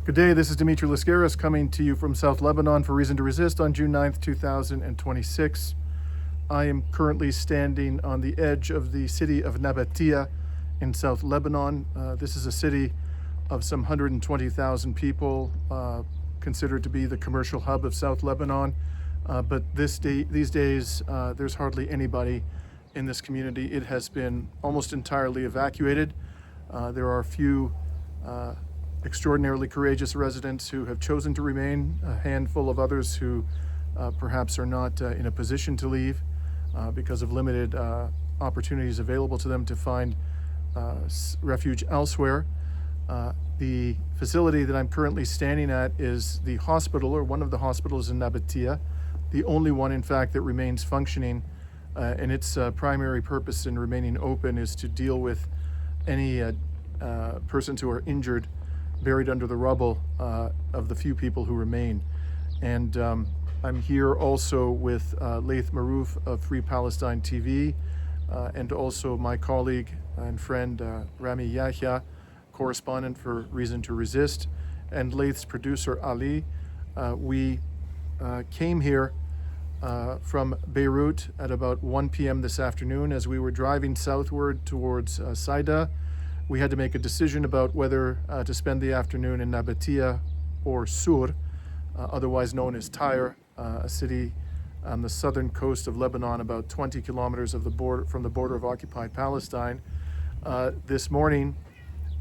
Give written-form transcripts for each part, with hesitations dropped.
Good day, this is Dimitri Lascaris coming to you from South Lebanon for Reason to Resist on June 9th, 2026. I am currently standing on the edge of the city of Nabatia in South Lebanon. This is a city of some 120,000 people, considered to be the commercial hub of South Lebanon. But these days, there's hardly anybody in this community. It has been almost entirely evacuated. There are a few extraordinarily courageous residents who have chosen to remain, a handful of others who perhaps are not in a position to leave because of limited opportunities available to them to find refuge elsewhere. The facility that I'm currently standing at is the hospital, or one of the hospitals in Nabatia, the only one in fact that remains functioning, and its primary purpose in remaining open is to deal with any persons who are injured, buried under the rubble of the few people who remain. And I'm here also with Laith Marouf of Free Palestine TV, and also my colleague and friend Rami Yahia, correspondent for Reason to Resist, and Laith's producer Ali. We came here from Beirut at about 1 p.m. this afternoon. As we were driving southward towards Saida, we had to make a decision about whether to spend the afternoon in Nabatia or Sur, otherwise known as Tyre, a city on the southern coast of Lebanon, about 20 kilometers from the border of occupied Palestine. This morning,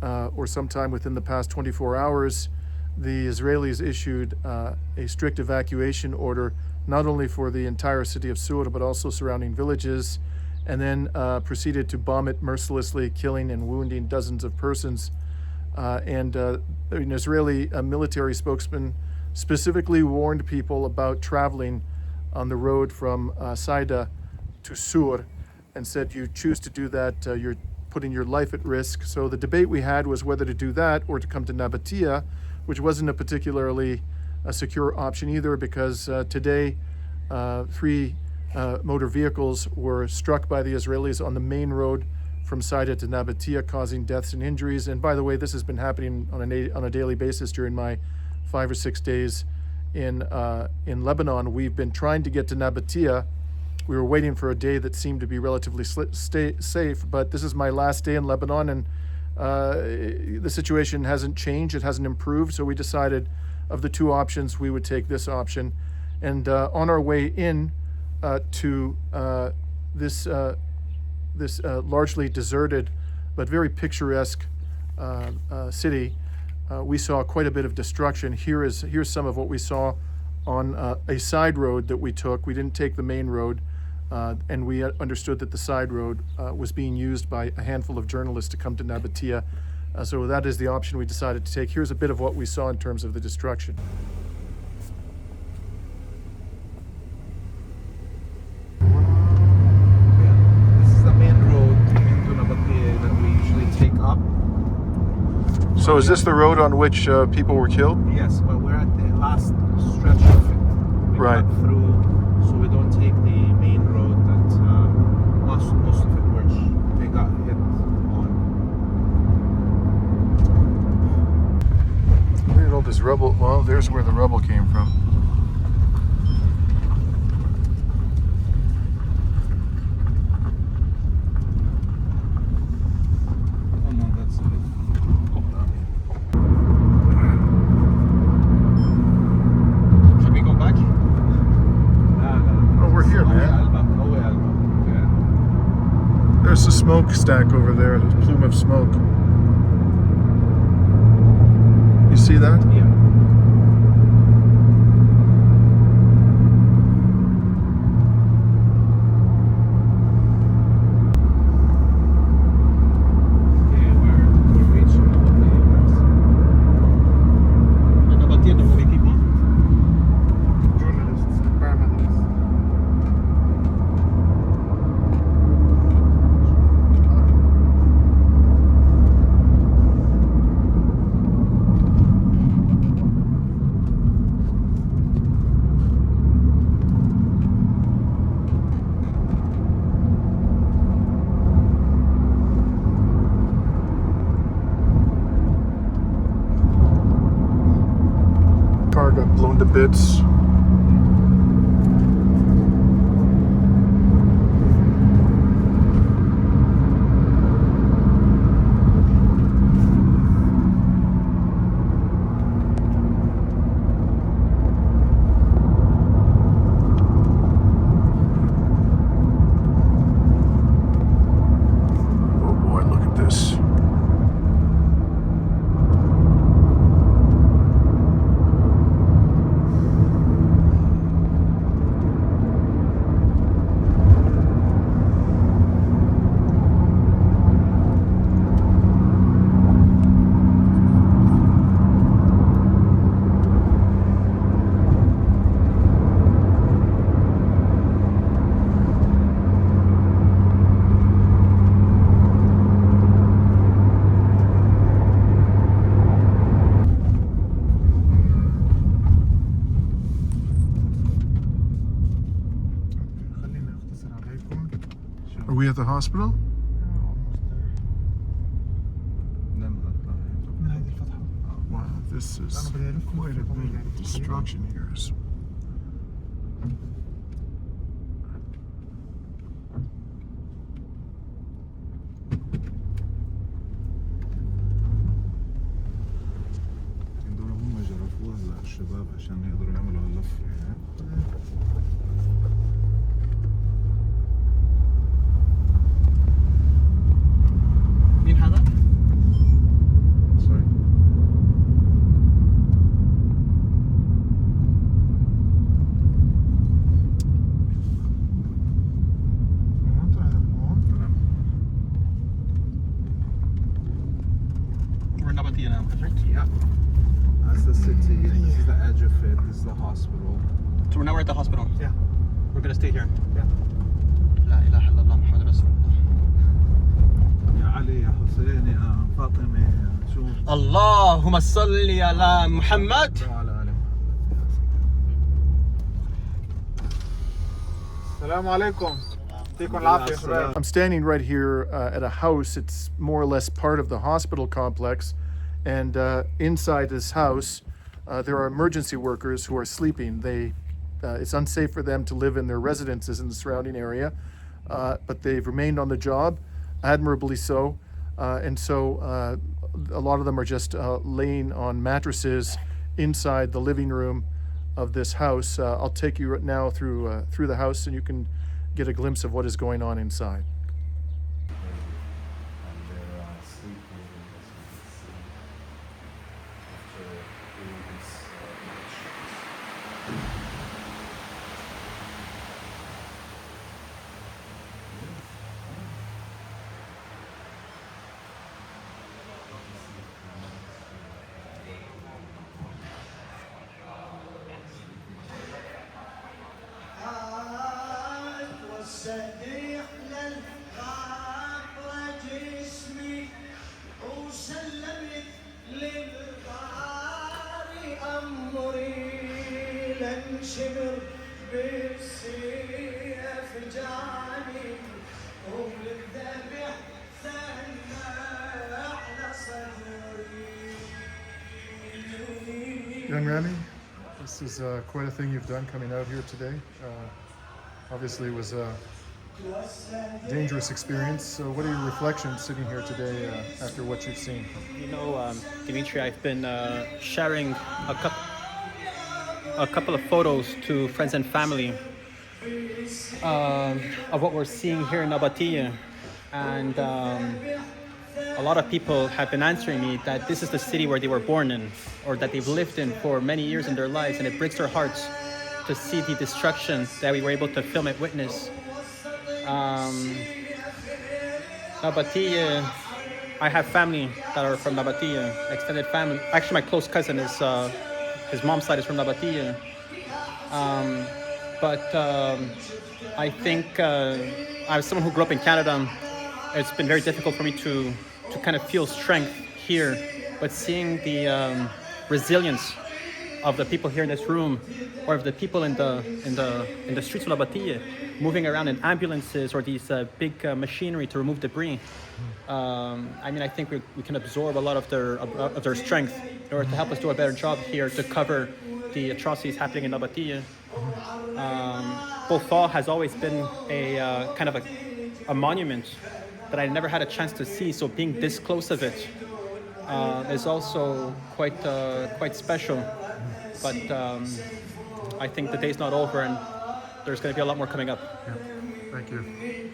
or sometime within the past 24 hours, the Israelis issued a strict evacuation order, not only for the entire city of Sur, but also surrounding villages, and then proceeded to bomb it mercilessly, killing and wounding dozens of persons. And an Israeli military spokesman specifically warned people about traveling on the road from Saida to Sur, and said, you choose to do that, you're putting your life at risk. So the debate we had was whether to do that or to come to Nabatia, which wasn't a particularly secure option either, because today three motor vehicles were struck by the Israelis on the main road from Saida to Nabatia, causing deaths and injuries. And by the way, this has been happening on a daily basis during my 5 or 6 days in Lebanon. We've been trying to get to Nabatia. We were waiting for a day that seemed to be relatively safe, but this is my last day in Lebanon, and the situation hasn't changed, it hasn't improved, so we decided of the two options, we would take this option. And on our way in to this largely deserted but very picturesque city, we saw quite a bit of destruction. Here's some of what we saw on a side road that we took. We didn't take the main road, and we understood that the side road was being used by a handful of journalists to come to Nabatia. So that is the option we decided to take. Here's a bit of what we saw in terms of the destruction. So is this the road on which people were killed? Yes, but we're at the last stretch of it. We right. cut through, so we don't take the main road that most of it which they got hit on. Where did all this rubble? Well, there's where the rubble came from. There's a smokestack over there, a plume of smoke. You see that? Yeah. We're reaching Nabatia. The only people? Journalists, paramedics. bits. Oh boy, look at this. خلينا نختصر عليكم. Are we at the hospital? من هذه الفتحة. Wow, this is quite a bit of destruction here. دول هم جرفوها للشباب عشان يقدروا يعملوا هاللفة. مين هذا؟ Sorry. We're in Nabatia now, correct? Yeah. That's the city. This is the edge of it. This is the hospital. So now we're at the hospital. Yeah. We're gonna stay here. Yeah. لا إله إلا الله محمد رسول الله. يا علي يا حسين يا فاطمة يا شو. اللهم صل على محمد. وعلى آل محمد. السلام عليكم. يعطيكم العافية شباب. I'm standing right here at a house. It's more or less part of the hospital complex. And inside this house, there are emergency workers who are sleeping. It's unsafe for them to live in their residences in the surrounding area, but they've remained on the job, admirably so. And so a lot of them are just laying on mattresses inside the living room of this house. I'll take you right now through the house, and you can get a glimpse of what is going on inside. والسديح للغابرة جسمي وسلمت للباري أمري لانشمر بالسيف جاني وللذبح ثنى على صدري. Young Rami, this is quite a thing you've done coming out here today. Obviously, it was a dangerous experience. So, what are your reflections sitting here today after what you've seen? You know, Dimitri, I've been sharing a couple of photos to friends and family of what we're seeing here in Nabatia, and a lot of people have been answering me that this is the city where they were born in, or that they've lived in for many years in their lives, and it breaks their hearts to see the destruction that we were able to film and witness. Nabatia, I have family that are from Nabatia, extended family. Actually, my close cousin is, his mom's side is from Nabatia. I think as someone who grew up in Canada, it's been very difficult for me to kind of feel strength here, but seeing the resilience of the people here in this room, or of the people in the streets of Nabatia, moving around in ambulances or these big machinery to remove debris. I mean, I think we can absorb a lot of their strength in order to help us do a better job here to cover the atrocities happening in Nabatia. Bofal has always been a kind of a monument that I never had a chance to see. So being this close of it is also quite special. But I think the day's not over, and there's going to be a lot more coming up. Yeah. Thank you.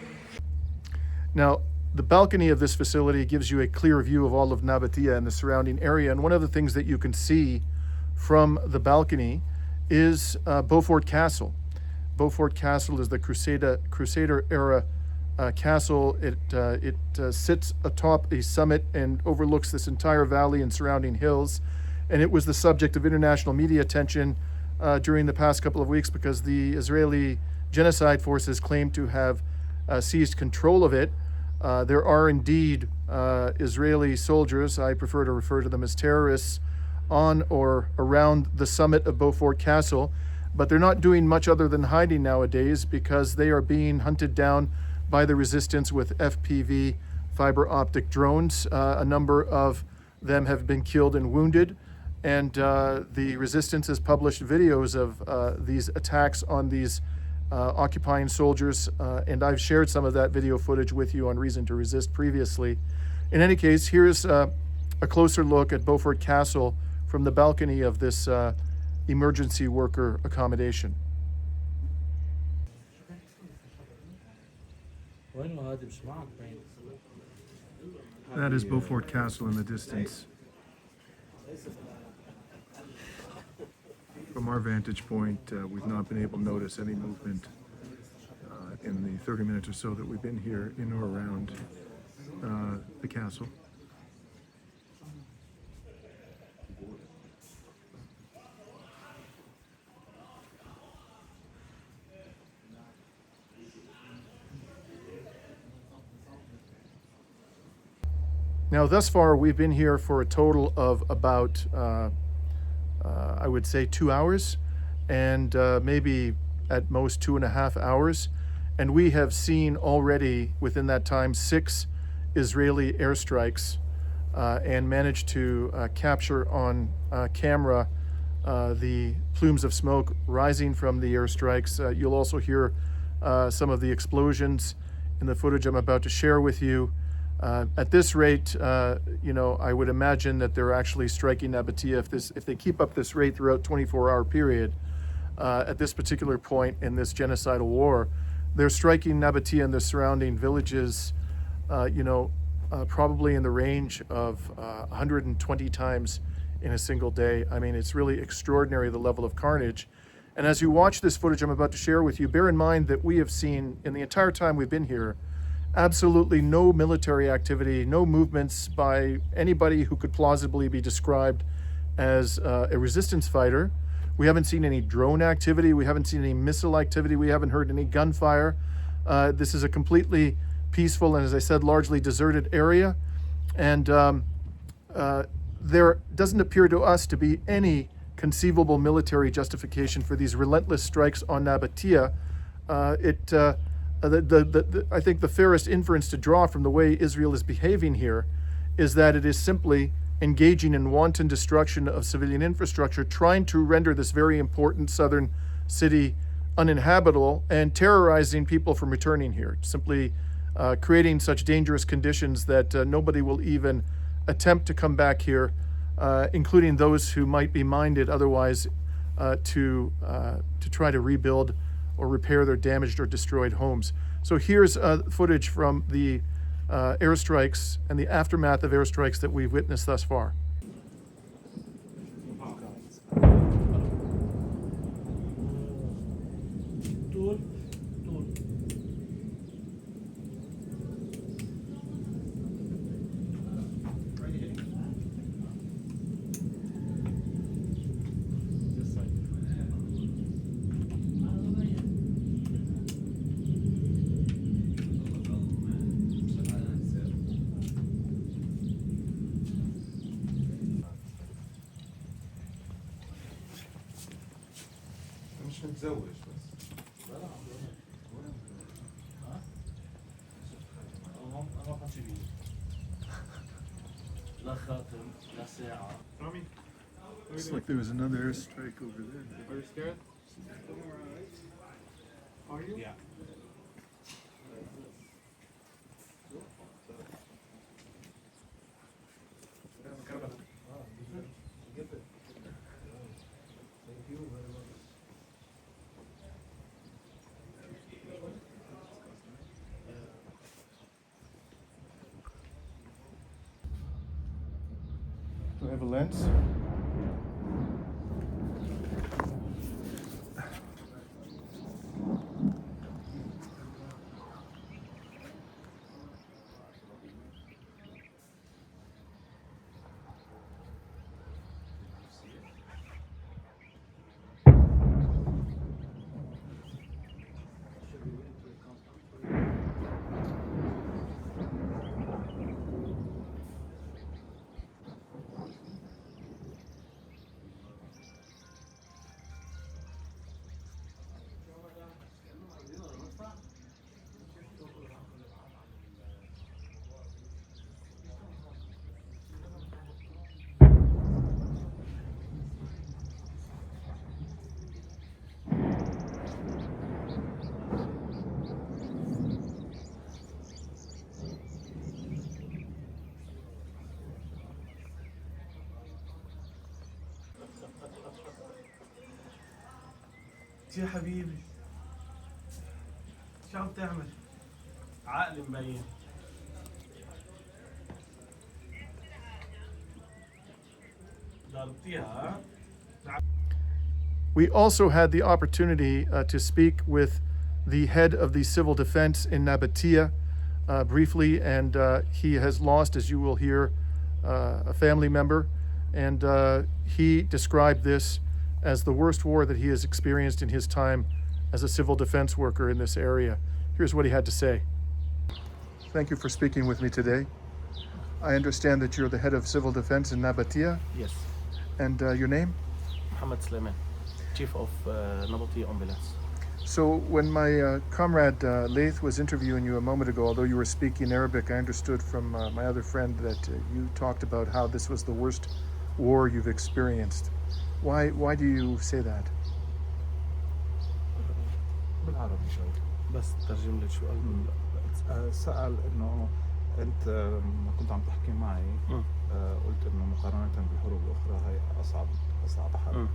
Now, the balcony of this facility gives you a clear view of all of Nabatia and the surrounding area. And one of the things that you can see from the balcony is Beaufort Castle. Beaufort Castle is the Crusader era castle. It sits atop a summit and overlooks this entire valley and surrounding hills. And it was the subject of international media attention during the past couple of weeks because the Israeli genocide forces claim to have seized control of it. There are indeed Israeli soldiers, I prefer to refer to them as terrorists, on or around the summit of Beaufort Castle, but they're not doing much other than hiding nowadays because they are being hunted down by the resistance with FPV fiber optic drones. A number of them have been killed and wounded, and the resistance has published videos of these attacks on these occupying soldiers, and I've shared some of that video footage with you on Reason to Resist previously. In any case, here's a closer look at Beaufort Castle from the balcony of this emergency worker accommodation. That is Beaufort Castle in the distance. From our vantage point, we've not been able to notice any movement in the 30 minutes or so that we've been here in or around the castle. Now, thus far, we've been here for a total of about I would say 2 hours, and maybe at most 2.5 hours. And we have seen already within that time 6 Israeli airstrikes and managed to capture on camera the plumes of smoke rising from the airstrikes. You'll also hear some of the explosions in the footage I'm about to share with you. At this rate, I would imagine that they're actually striking Nabatia if they keep up this rate throughout 24-hour period. At this particular point in this genocidal war, they're striking Nabatia and the surrounding villages, probably in the range of 120 times in a single day. I mean, it's really extraordinary, the level of carnage. And as you watch this footage I'm about to share with you, bear in mind that we have seen, in the entire time we've been here, absolutely no military activity, no movements by anybody who could plausibly be described as a resistance fighter. We haven't seen any drone activity. We haven't seen any missile activity. We haven't heard any gunfire. This is a completely peaceful and, as I said, largely deserted area. And there doesn't appear to us to be any conceivable military justification for these relentless strikes on Nabatia. I think the fairest inference to draw from the way Israel is behaving here is that it is simply engaging in wanton destruction of civilian infrastructure, trying to render this very important southern city uninhabitable and terrorizing people from returning here, simply creating such dangerous conditions that nobody will even attempt to come back here, including those who might be minded otherwise to try to rebuild or repair their damaged or destroyed homes. So here's footage from the airstrikes and the aftermath of airstrikes that we've witnessed thus far. مش متزوج بس. لا خاتم لا ساعة. رامي Looks like there was another airstrike over there. Are you scared? Are you? Yeah. Do I have a lens? يا حبيبي شو عم تعمل؟ عقل مبين. ضربتيها ها؟ We also had the opportunity to speak with the head of the civil defense in Nabatia briefly, and he has lost, as you will hear, a family member, and he described this as the worst war that he has experienced in his time as a civil defense worker in this area. Here's what he had to say. Thank you for speaking with me today. I understand that you're the head of civil defense in Nabatia, Yes, and your name? Mohammed Suleiman, Chief of Nabatia Ambulance. So when my comrade Laith was interviewing you a moment ago, although you were speaking Arabic, I understood from my other friend that you talked about how this was the worst war you've experienced. Why do you say that? بالعربي شوي. بس ترجم لي السؤال. سأل إنه أنت لما كنت عم تحكي معي قلت إنه مقارنة بالحروب الأخرى هاي أصعب حرب.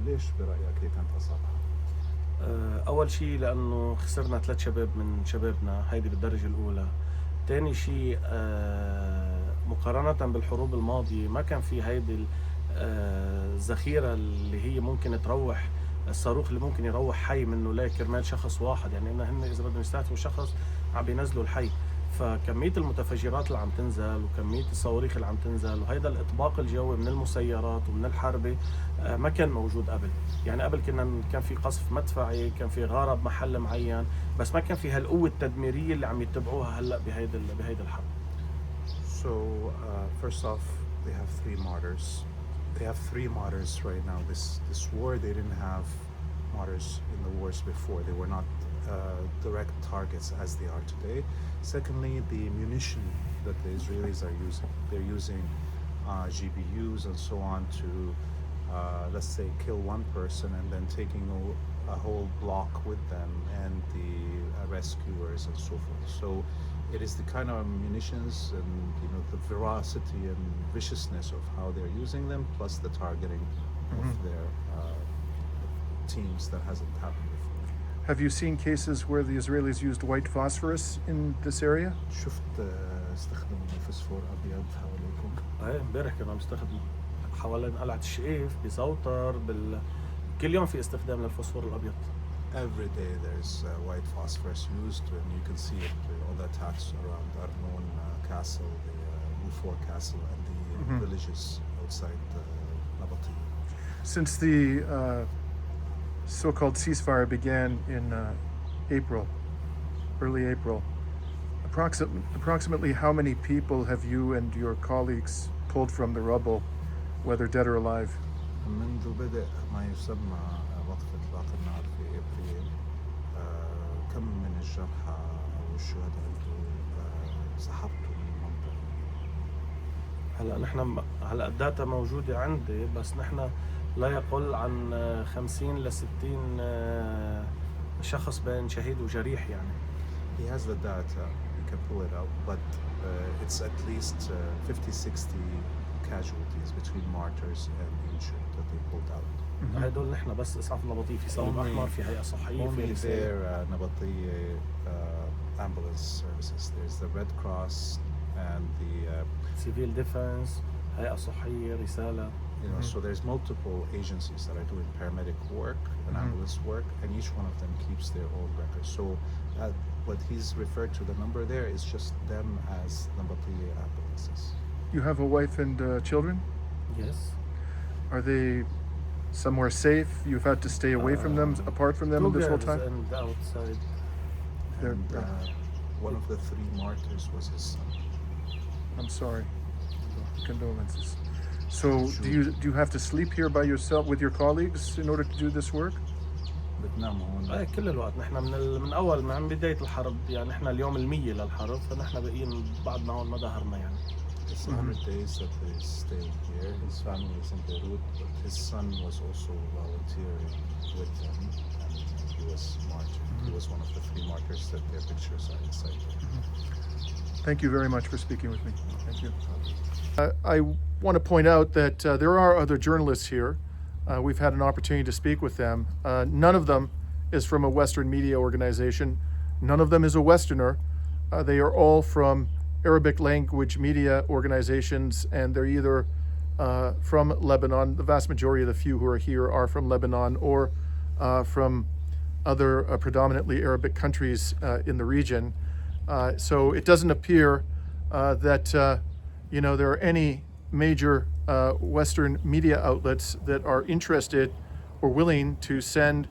ليش برأيك هي كانت أصعب حرب؟ أول شيء لأنه خسرنا 3 شباب من شبابنا هيدي بالدرجة الأولى. تاني شيء مقارنة بالحروب الماضية ما كان في هيدي الذخيرة اللي هي ممكن تروح الصاروخ اللي ممكن يروح حي منه لا كرمال شخص واحد، يعني هن إذا بدهم يستهدفوا شخص عم بينزلوا الحي. فكمية المتفجرات اللي عم تنزل وكمية الصواريخ اللي عم تنزل وهيدا الإطباق الجوي من المسيرات ومن الحربة ما كان موجود قبل. يعني قبل كان في قصف مدفعي، كان في غارة بمحل معين، بس ما كان في هالقوة التدميرية اللي عم يتبعوها هلا بهيدا الحرب. So first off, they have 3 martyrs. They have 3 martyrs right now. This war, they didn't have martyrs in the wars before. They were not direct targets as they are today. Secondly, the munition that the Israelis are using. They're using GBUs and so on to, let's say, kill one person and then taking a whole block with them and the rescuers and so forth. So it is the kind of munitions and the veracity and viciousness of how they're using them, plus the targeting of their teams that hasn't happened before. Have you seen cases where the Israelis used white phosphorus in this area? شفت استخدموا فوسفور ابيض حواليكم؟ ايه امبارح كانوا عم يستخدموا حوالين قلعة الشقيف بزوتر كل يوم في استخدام للفوسفور الابيض. Every day there's white phosphorus used, and you can see it all the attacks around Arnon Castle, the Mufor Castle, and the villages outside Nabatia. Since the so-called ceasefire began in early April, approximately how many people have you and your colleagues pulled from the rubble, whether dead or alive? منذ بدء ما يسمى وقف إطلاق النار في أبريل، كم من الجرحى أو الشهداء أنتم سحبتوا من المنطقة؟ هلا نحن هلا الداتا موجودة عندي، بس نحن لا يقل عن 50 ل 60 شخص بين شهيد وجريح يعني. He has the data, he can pull it out, but it's at least 50-60 casualties between martyrs and injured that they pulled out. هدول نحن بس اسعاف نبطيه، في صليب احمر، في هيئة صحية، في Only رسالة. their Nabatia ambulance services. There's the Red Cross and the سيفيل ديفنس، هيئة صحية، رسالة. so there's multiple agencies that are doing paramedic work and ambulance work, and each one of them keeps their own records. So what he's referred to, the number there, is just them as Nabatia ambulances. You have a wife and children? Yes. Are they somewhere safe? You've had to stay away from them, apart from them Two this whole girls time? and outside. They're- And one of the three martyrs was his son. I'm sorry. Condolences. So do you have to sleep here by yourself with your colleagues in order to do this work? بتنام هون. كل الوقت نحن من اول من بداية الحرب، يعني نحن اليوم 100 للحرب، فنحن باقيين بعدنا هون ما ظهرنا يعني. It's 100 days that they're staying here. His family is in Beirut, but his son was also volunteering with them, and he was martyred. He was one of the three martyrs that their pictures are inside there. Thank you very much for speaking with me. Thank you. I want to point out that there are other journalists here. We've had an opportunity to speak with them. None of them is from a Western media organization. None of them is a Westerner. They are all from Arabic language media organizations, and they're either from Lebanon. The vast majority of the few who are here are from Lebanon or from other predominantly Arabic countries in the region. So it doesn't appear that there are any major Western media outlets that are interested or willing to send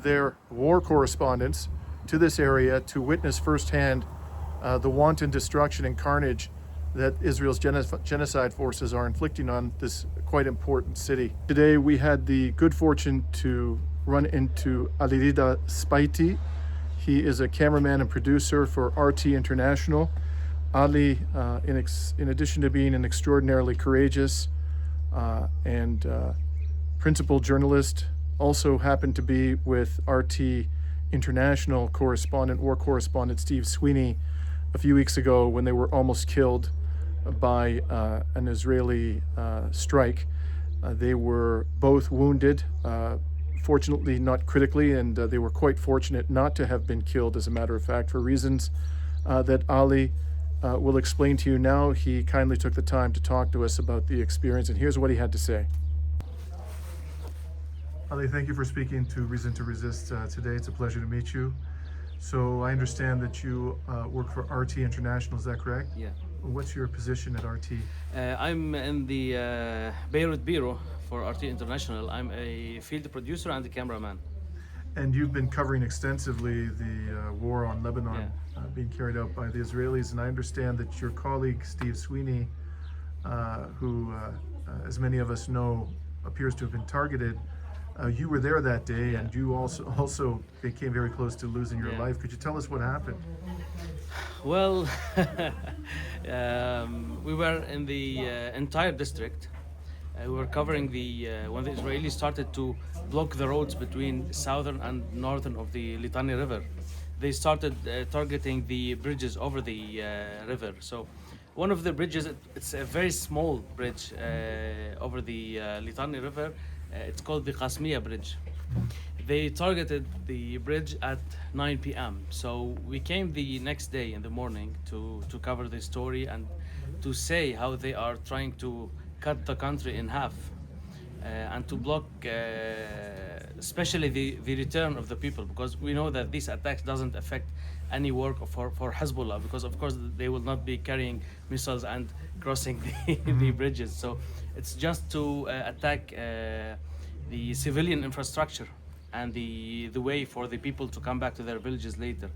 their war correspondents to this area to witness firsthand the wanton destruction and carnage that Israel's genocide forces are inflicting on this quite important city. Today we had the good fortune to run into Alirida Spaiti. He is a cameraman and producer for RT International. Ali, in addition to being an extraordinarily courageous and principal journalist, also happened to be with RT International war correspondent Steve Sweeney a few weeks ago when they were almost killed by an Israeli strike. They were both wounded, fortunately not critically, and they were quite fortunate not to have been killed, as a matter of fact, for reasons that Ali will explain to you now. He kindly took the time to talk to us about the experience, and here's what he had to say. Ali, thank you for speaking to Reason to Resist today. It's a pleasure to meet you. So I understand that you work for RT International, is that correct? Yeah. What's your position at RT? I'm in the Beirut Bureau for RT International. I'm a field producer and a cameraman. And you've been covering extensively the war on Lebanon being carried out by the Israelis, and I understand that your colleague Steve Sweeney, who, as many of us know, appears to have been targeted, you were there that day, and you also became very close to losing your life. Could you tell us what happened? Well, we were in the entire district. We were covering when the Israelis started to block the roads between southern and northern of the Litani River. They started targeting the bridges over the river. So one of the bridges, it's a very small bridge over the Litani River. It's called the Qasmiya Bridge. They targeted the bridge at 9 p.m. So we came the next day in the morning to cover the story and to say how they are trying to cut the country in half and to block especially the return of the people, because we know that these attacks doesn't affect any work for Hezbollah, because of course they will not be carrying missiles and crossing the bridges. So it's just to attack the civilian infrastructure and the way for the people to come back to their villages later.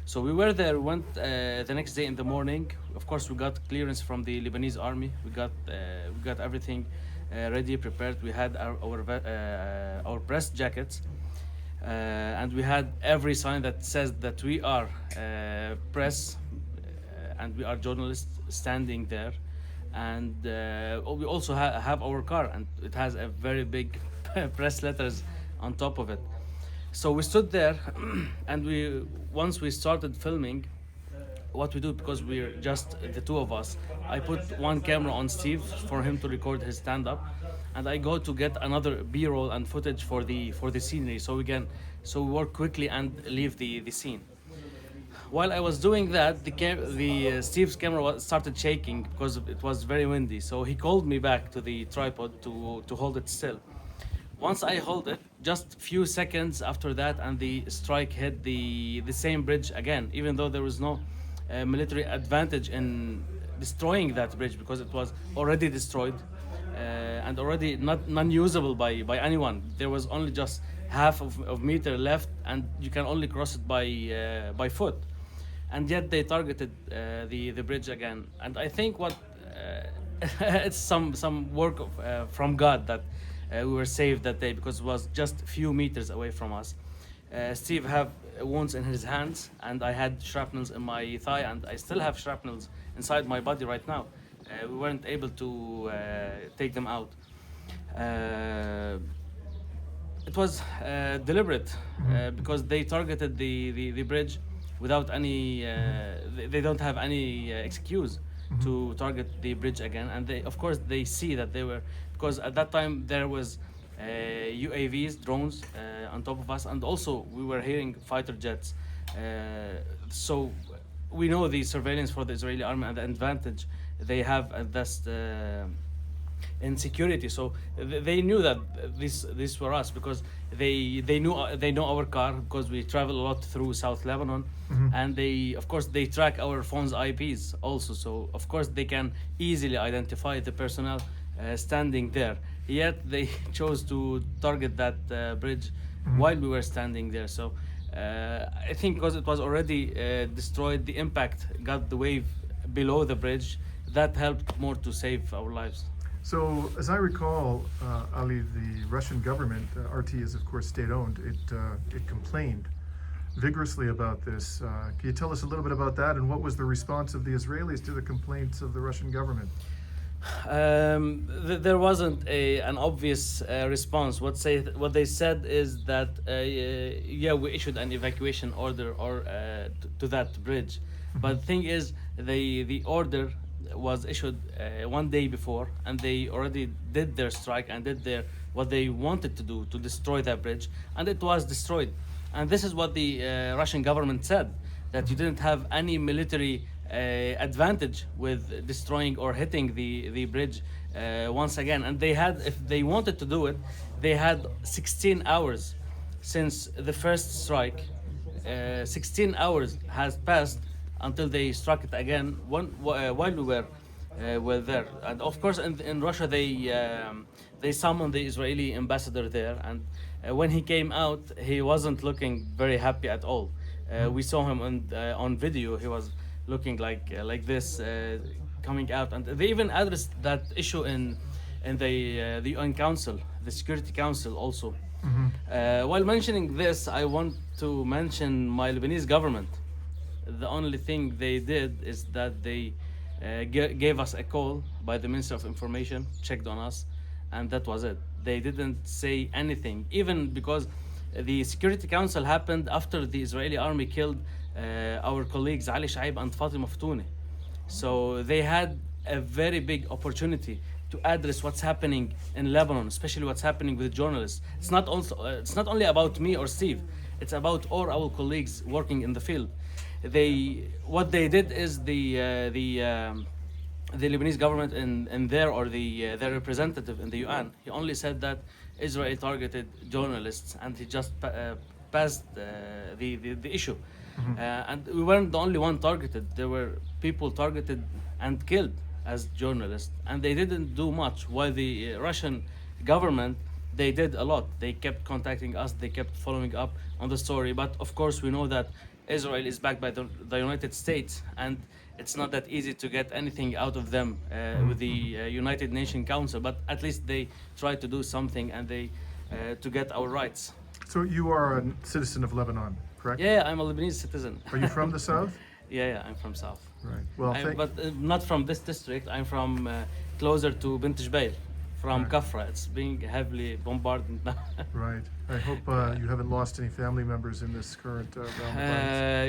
So we were there, went the next day in the morning. Of course, we got clearance from the Lebanese army. We got everything ready, prepared. We had our press jackets, and we had every sign that says that we are press and we are journalists standing there. and we also have our car, and it has a very big press letters on top of it. So we stood there, and once we started filming, what we do, because we're just the two of us, I put one camera on Steve for him to record his stand-up, and I go to get another B-roll and footage for the scenery, so we work quickly and leave the scene. While I was doing that, Steve's camera started shaking because it was very windy. So he called me back to the tripod to hold it still. Once I hold it, just few seconds after that, and the strike hit the same bridge again, even though there was no military advantage in destroying that bridge because it was already destroyed and already non-usable by anyone. There was only just half of meter left, and you can only cross it by foot. And yet they targeted the bridge again. And I think it's some work from God that we were saved that day, because it was just a few meters away from us. Steve had wounds in his hands, and I had shrapnels in my thigh, and I still have shrapnels inside my body right now. We weren't able to take them out. It was deliberate because they targeted the bridge without any. They don't have any excuse to target the bridge again, and of course they see that they were, because at that time there was UAVs, drones on top of us, and also we were hearing fighter jets. So we know the surveillance for the Israeli army and the advantage they have at this in security. So they knew that this were us, because they know our car, because we travel a lot through South Lebanon, and of course they track our phones IPs also. So of course they can easily identify the personnel standing there. Yet they chose to target that bridge while we were standing there. So I think because it was already destroyed, the impact got the wave below the bridge. That helped more to save our lives. So, as I recall, Ali, the Russian government, RT is of course state-owned, it complained vigorously about this. Can you tell us a little bit about that, and what was the response of the Israelis to the complaints of the Russian government? There wasn't an obvious response. What they said is that we issued an evacuation order to that bridge, but the thing is, the order was issued 1 day before, and they already did their strike and did what they wanted to do to destroy that bridge, and it was destroyed. And this is what the Russian government said, that you didn't have any military advantage with destroying or hitting the bridge once again. And they had, if they wanted to do it, they had 16 hours since the first strike. 16 hours has passed until they struck it again while we were there. And of course in Russia they summoned the Israeli ambassador there, and when he came out, he wasn't looking very happy at all. We saw him on video. He was looking like this coming out, and they even addressed that issue in the UN Council, the Security Council also. While mentioning this, I want to mention my Lebanese government. The only thing they did is that they gave us a call by the Minister of Information, checked on us, and that was it. They didn't say anything, even because the Security Council happened after the Israeli army killed our colleagues Ali Shaib and Fatima Ftouni. So they had a very big opportunity to address what's happening in Lebanon, especially what's happening with journalists. It's not only about me or Steve. It's about all our colleagues working in the field. What they did is the Lebanese government in there, or their representative in the UN, he only said that Israel targeted journalists, and he just passed the issue. And we weren't the only one targeted. There were people targeted and killed as journalists, and they didn't do much. While the Russian government, they did a lot. They kept contacting us. They kept following up on the story. But of course, we know that Israel is backed by the United States, and it's not that easy to get anything out of them with the United Nations Council. But at least they try to do something, and they to get our rights. So you are a citizen of Lebanon, correct? Yeah, I'm a Lebanese citizen. Are you from the south? Yeah, I'm from south. Right. Well, But not from this district. I'm from closer to Bint Jbeil, from Right. Kafra. It's being heavily bombarded now. right. I hope you haven't lost any family members in this current round of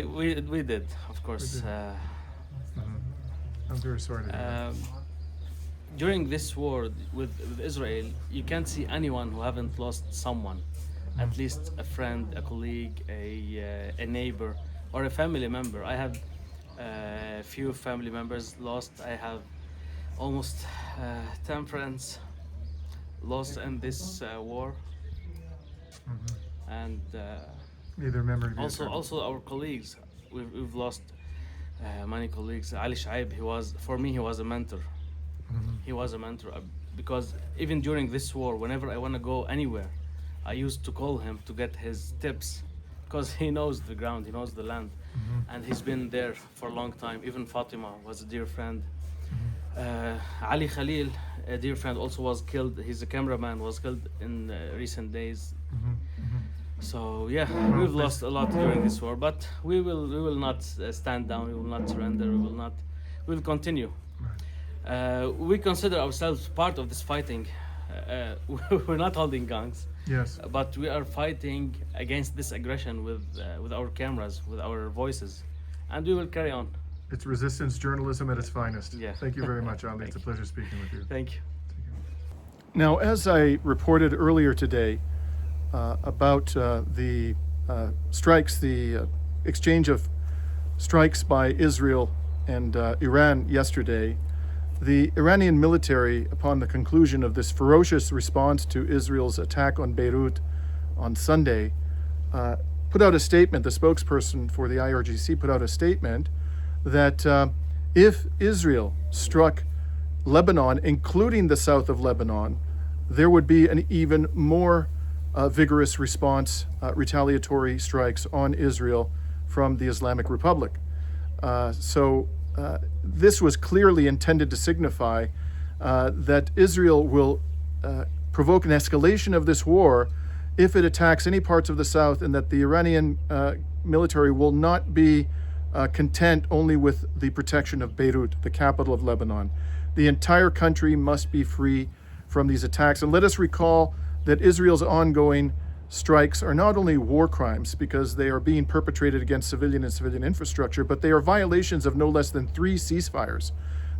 violence. We did, of course. did. I'm very sorry to hear that. During this war with Israel, you can't see anyone who haven't lost someone, at least a friend, a colleague, a neighbor, or a family member. I have a few family members lost. I have almost 10 friends lost in this war, and May their memory be also eternal. also our colleagues. We've lost many colleagues. Ali Shaib, for me he was a mentor. He was a mentor because even during this war, whenever I want to go anywhere, I used to call him to get his tips because he knows the ground, he knows the land, and he's been there for a long time. Even Fatima was a dear friend. Ali Khalil, a dear friend, also was killed. He's a cameraman, was killed in recent days. So yeah, we've lost a lot during this war, but we will not stand down. We will not surrender. We will continue. We consider ourselves part of this fighting. We're not holding guns, Yes. but we are fighting against this aggression with our cameras, with our voices, and we will carry on. It's resistance journalism at its finest. Yeah. Thank you very much, Ali. It's a pleasure speaking with you. Thank you. Now, as I reported earlier today about the strikes, the exchange of strikes by Israel and Iran yesterday, the Iranian military, upon the conclusion of this ferocious response to Israel's attack on Beirut on Sunday, put out a statement. The spokesperson for the IRGC put out a statement that if Israel struck Lebanon, including the south of Lebanon, there would be an even more vigorous response, retaliatory strikes on Israel from the Islamic Republic. So this was clearly intended to signify that Israel will provoke an escalation of this war if it attacks any parts of the south, and that the Iranian military will not be content only with the protection of Beirut, the capital of Lebanon. The entire country must be free from these attacks. And let us recall that Israel's ongoing strikes are not only war crimes because they are being perpetrated against civilian and civilian infrastructure, but they are violations of no less than 3 ceasefires.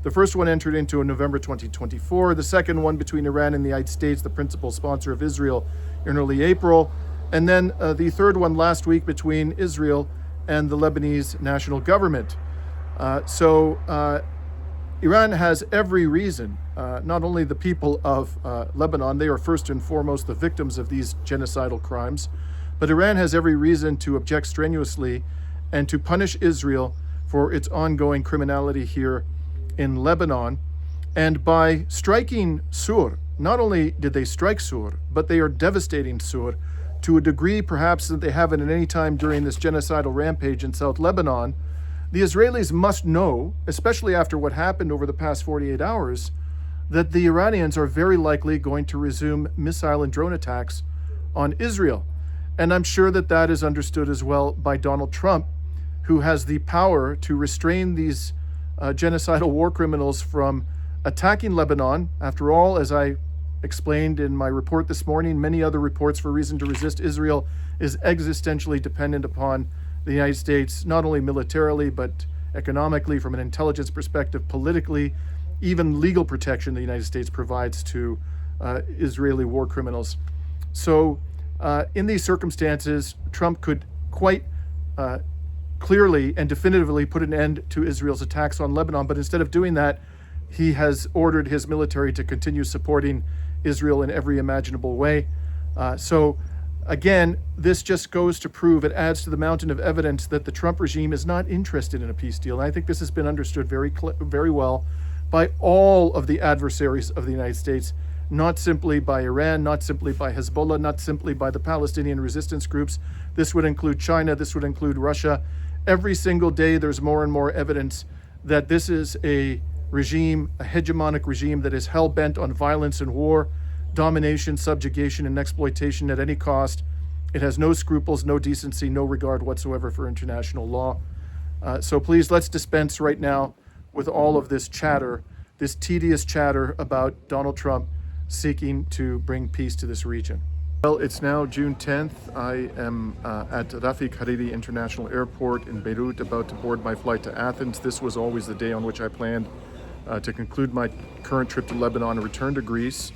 The first one entered into in November 2024, the second one between Iran and the United States, the principal sponsor of Israel, in early April, and then the third one last week between Israel and the Lebanese national government. Iran has every reason, not only the people of Lebanon, they are first and foremost the victims of these genocidal crimes, but Iran has every reason to object strenuously and to punish Israel for its ongoing criminality here in Lebanon. And by striking Sur, not only did they strike Sur, but they are devastating Sur to a degree perhaps that they haven't at any time during this genocidal rampage in South Lebanon. The Israelis must know, especially after what happened over the past 48 hours, that the Iranians are very likely going to resume missile and drone attacks on Israel. And I'm sure that that is understood as well by Donald Trump, who has the power to restrain these genocidal war criminals from attacking Lebanon. After all, as I explained in my report this morning, many other reports for Reason to Resist, Israel is existentially dependent upon the United States, not only militarily, but economically, from an intelligence perspective, politically, even legal protection the United States provides to Israeli war criminals. So in these circumstances, Trump could quite clearly and definitively put an end to Israel's attacks on Lebanon, but instead of doing that, he has ordered his military to continue supporting Israel in every imaginable way. Again, this just goes to prove, it adds to the mountain of evidence that the Trump regime is not interested in a peace deal. And I think this has been understood very well by all of the adversaries of the United States, not simply by Iran, not simply by Hezbollah, not simply by the Palestinian resistance groups. This would include China, this would include Russia. Every single day there's more and more evidence that this is a regime, a hegemonic regime that is hell-bent on violence and war, domination, subjugation, and exploitation at any cost. It has no scruples, no decency, no regard whatsoever for international law. So please, let's dispense right now with all of this chatter, this tedious chatter about Donald Trump seeking to bring peace to this region. Well, it's now June 10th. I am at Rafik Hariri International Airport in Beirut, about to board my flight to Athens. This was always the day on which I planned to conclude my current trip to Lebanon and return to Greece.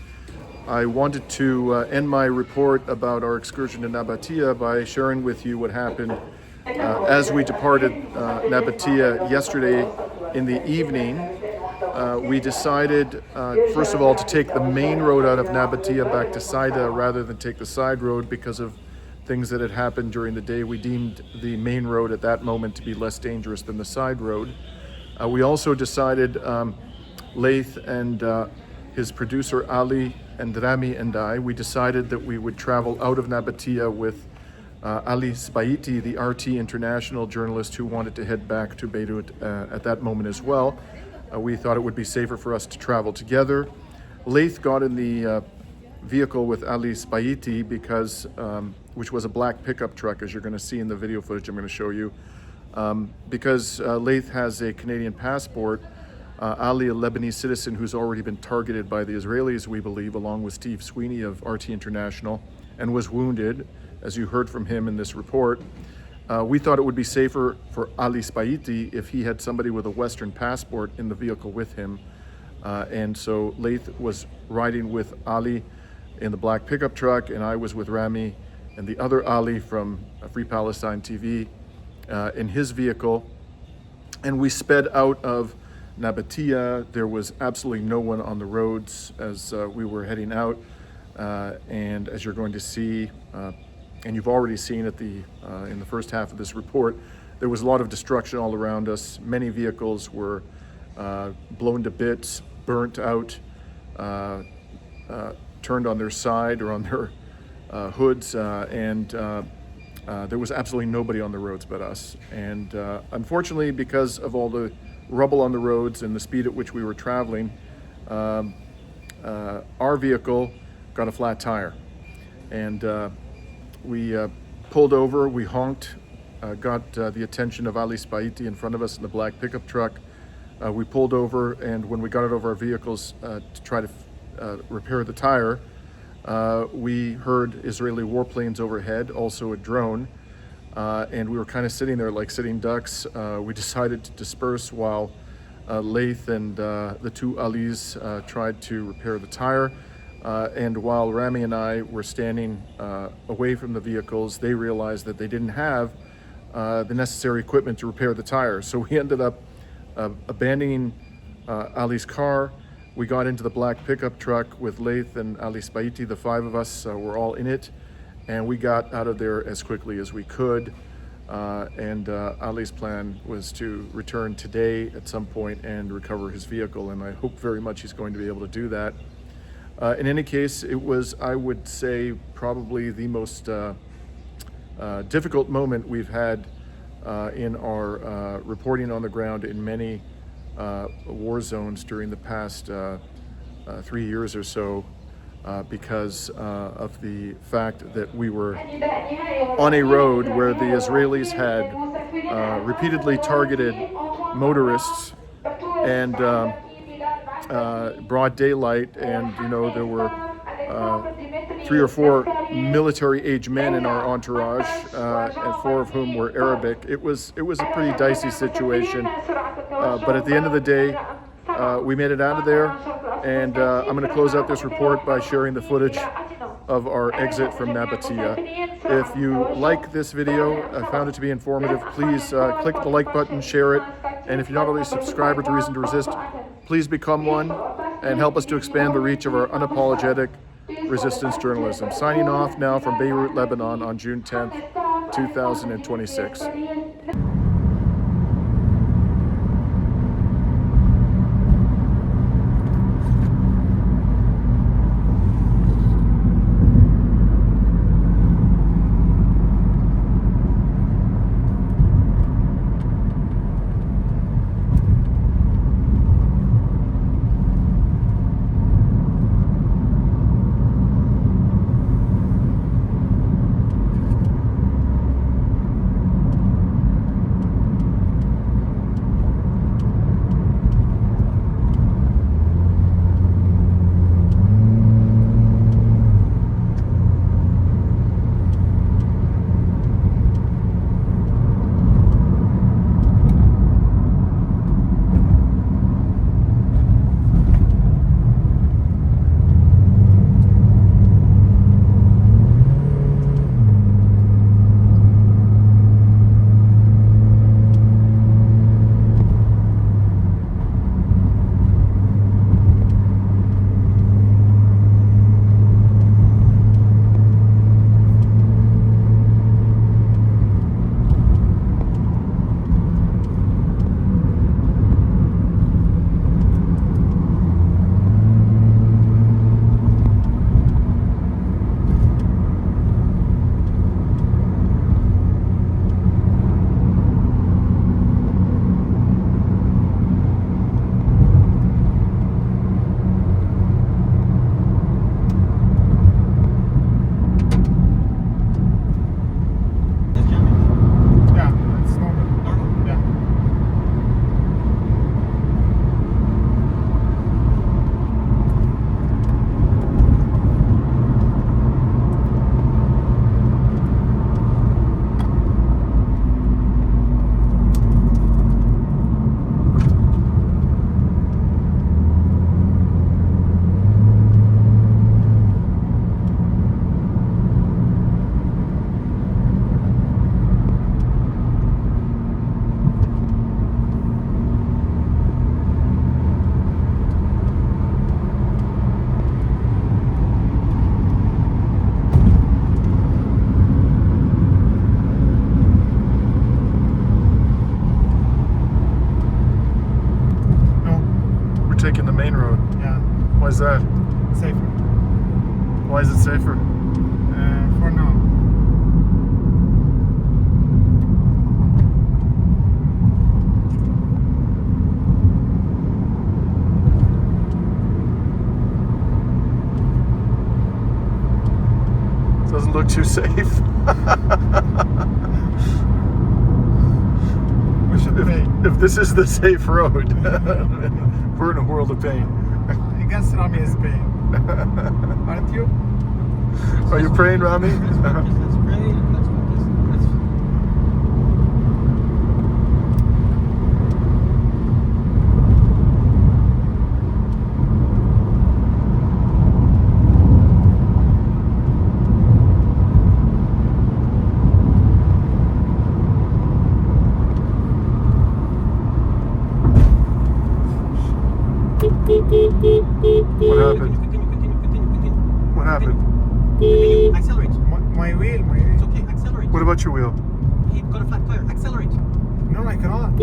I wanted to end my report about our excursion to Nabatia by sharing with you what happened as we departed Nabatia yesterday in the evening. We decided, first of all, to take the main road out of Nabatia back to Saida rather than take the side road because of things that had happened during the day. We deemed the main road at that moment to be less dangerous than the side road. We also decided, Laith and his producer Ali and Rami and I, we decided that we would travel out of Nabatia with Ali Sbaiti, the RT International journalist who wanted to head back to Beirut at that moment as well. We thought it would be safer for us to travel together. Laith got in the vehicle with Ali Sbaiti because, which was a black pickup truck, as you're going to see in the video footage I'm going to show you. Because Laith has a Canadian passport, Ali, a Lebanese citizen who's already been targeted by the Israelis, we believe, along with Steve Sweeney of RT International, and was wounded, as you heard from him in this report. We thought it would be safer for Ali Sbaiti if he had somebody with a Western passport in the vehicle with him. And so Laith was riding with Ali in the black pickup truck, and I was with Rami and the other Ali from Free Palestine TV in his vehicle. And we sped out of Nabatia. There was absolutely no one on the roads as we were heading out. And as you're going to see, and you've already seen at in the first half of this report, there was a lot of destruction all around us. Many vehicles were blown to bits, burnt out, turned on their side or on their hoods, and there was absolutely nobody on the roads but us. And unfortunately, because of all the rubble on the roads and the speed at which we were traveling, our vehicle got a flat tire. And we pulled over, we honked, got the attention of Ali Sbaiti in front of us in the black pickup truck. We pulled over, and when we got out of our vehicles to try to repair the tire, we heard Israeli warplanes overhead, also a drone, and we were kind of sitting there like sitting ducks. We decided to disperse while Laith and the two Alis tried to repair the tire. And while Rami and I were standing away from the vehicles, they realized that they didn't have the necessary equipment to repair the tires. So we ended up abandoning Ali's car. We got into the black pickup truck with Laith and Ali Sbaiti. The five of us were all in it, and we got out of there as quickly as we could. And Ali's plan was to return today at some point and recover his vehicle, and I hope very much he's going to be able to do that. In any case, it was, I would say, probably the most difficult moment we've had in our reporting on the ground in many war zones during the past 3 years or so, because of the fact that we were on a road where the Israelis had repeatedly targeted motorists and broad daylight, and there were 3 or 4 military-age men in our entourage, and 4 of whom were Arabic. It was a pretty dicey situation, but at the end of the day, we made it out of there, and I'm going to close out this report by sharing the footage of our exit from Nabatia. If you like this video, I found it to be informative, please click the like button, share it, and if you're not already a subscriber to Reason to Resist, please become one and help us to expand the reach of our unapologetic resistance journalism. Signing off now from Beirut, Lebanon on June 10th, 2026. taking the main road. Yeah, Why is that? safer. Why is it safer? For now. Doesn't look too safe. We should pray. If this is the safe road, we're in a world of pain. I guess Rami is paying. Aren't you? Are you praying, Rami? Let's pray. Let's What happened? Continue. What happened? Continue. Accelerate. My wheel. It's okay. Accelerate. What about your wheel? He got a flat tire. Accelerate. No, I cannot.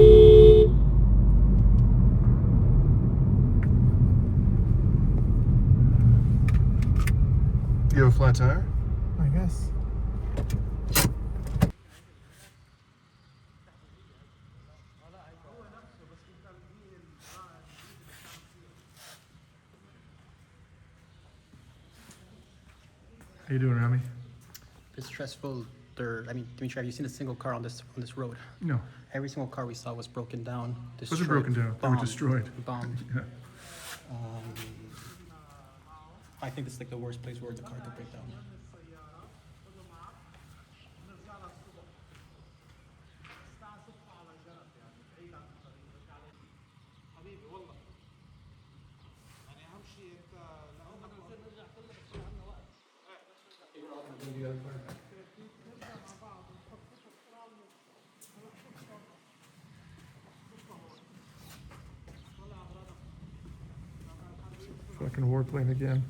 You have a flat tire? I guess. How you doing, Rami? It's stressful. Dimitri, have you seen a single car on this road? No. Every single car we saw was broken down, destroyed. Wasn't broken down. They were bombed, destroyed. Bombed. Yeah. I think this is like the worst place where the car could break down. Fucking warplane again.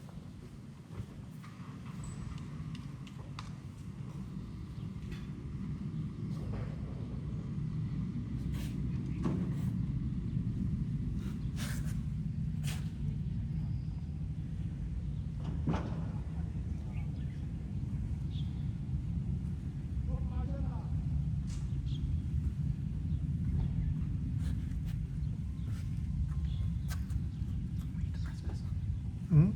Hmm?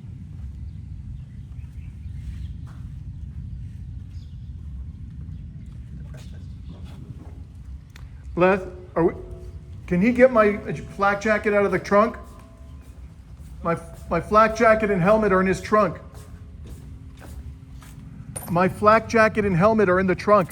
Laith, can he get my flak jacket out of the trunk? My flak jacket and helmet are in his trunk. My flak jacket and helmet are in the trunk.